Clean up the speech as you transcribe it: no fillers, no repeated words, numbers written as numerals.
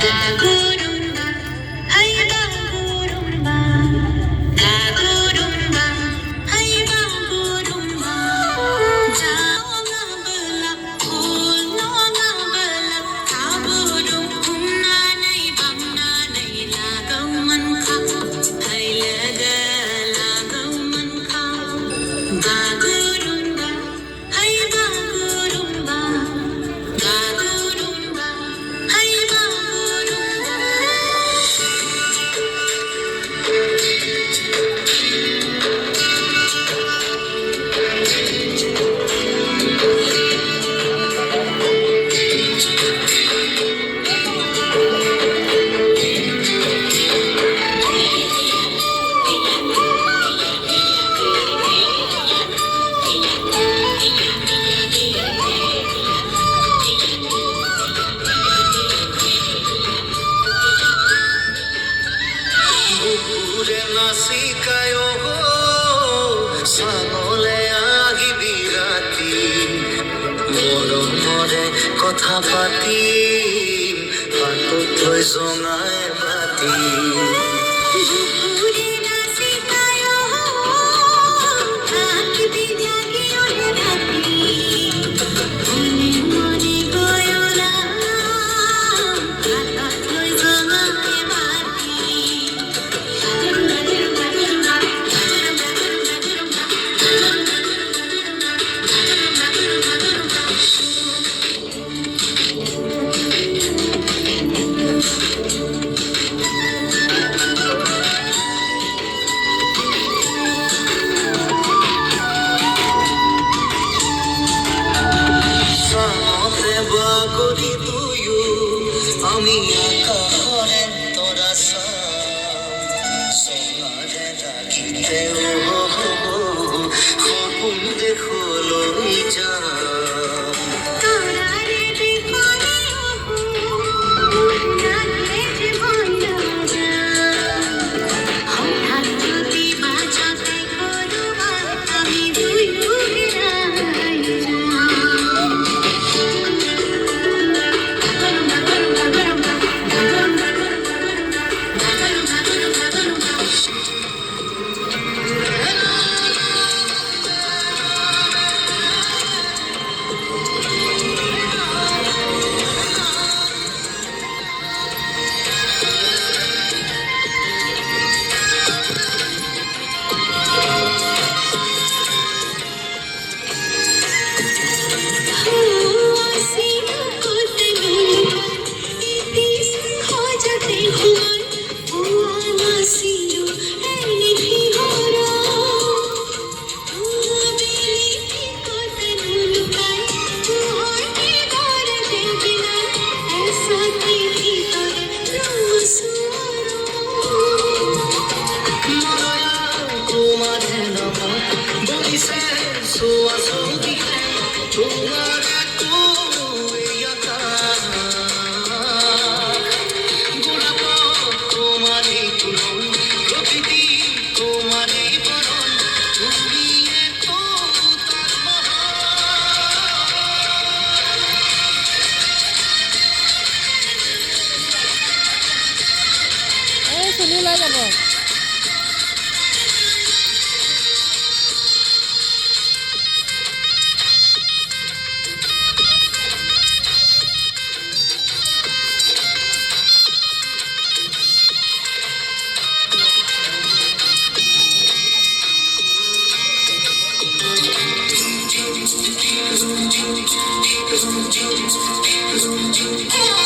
Gagurumba, hey Gagurumba, Gagurumba, hey Gagurumba. Jao na bala, phul no na bala, Gagurum kumna nahi bamna nahi lagau man kha, hey lagau man kha. Gagurumba, hey Gagurumba, Gagurumba, hey Gagurumba. বুকুরে নাসিকায় গো সামলে আগিবি রাতি মরমরে কথা পাতি পাতত থৈ জঙাই বাতি Gugure nasikayo, akibi jagiyo he rati. Mone mone goyola, hatat loi jamaye bati. Gagurumba, gagurumba, gagurumba, gagurumba, gagurumba, gagurumba, gagurumba, gagurumba, gagurumba. সামতে বাগরি তুয়ু আমি আকারে তোরা সোনারে রাখিতে ও খবুন দেখো লই যা তোরারে দেখলে লাগে যে ভালো হঠাৎ যদি বাঁচাতে করবা আমি দুই উড়াই তোমারে নম বলিছে সোয়া সৌদিতে তোমার তো ইয়াতা গোলাপ তোমারে তুলন প্রকৃতি তোমারে বরণ তুমি তো তার চুলি ওলাই যাব Hey!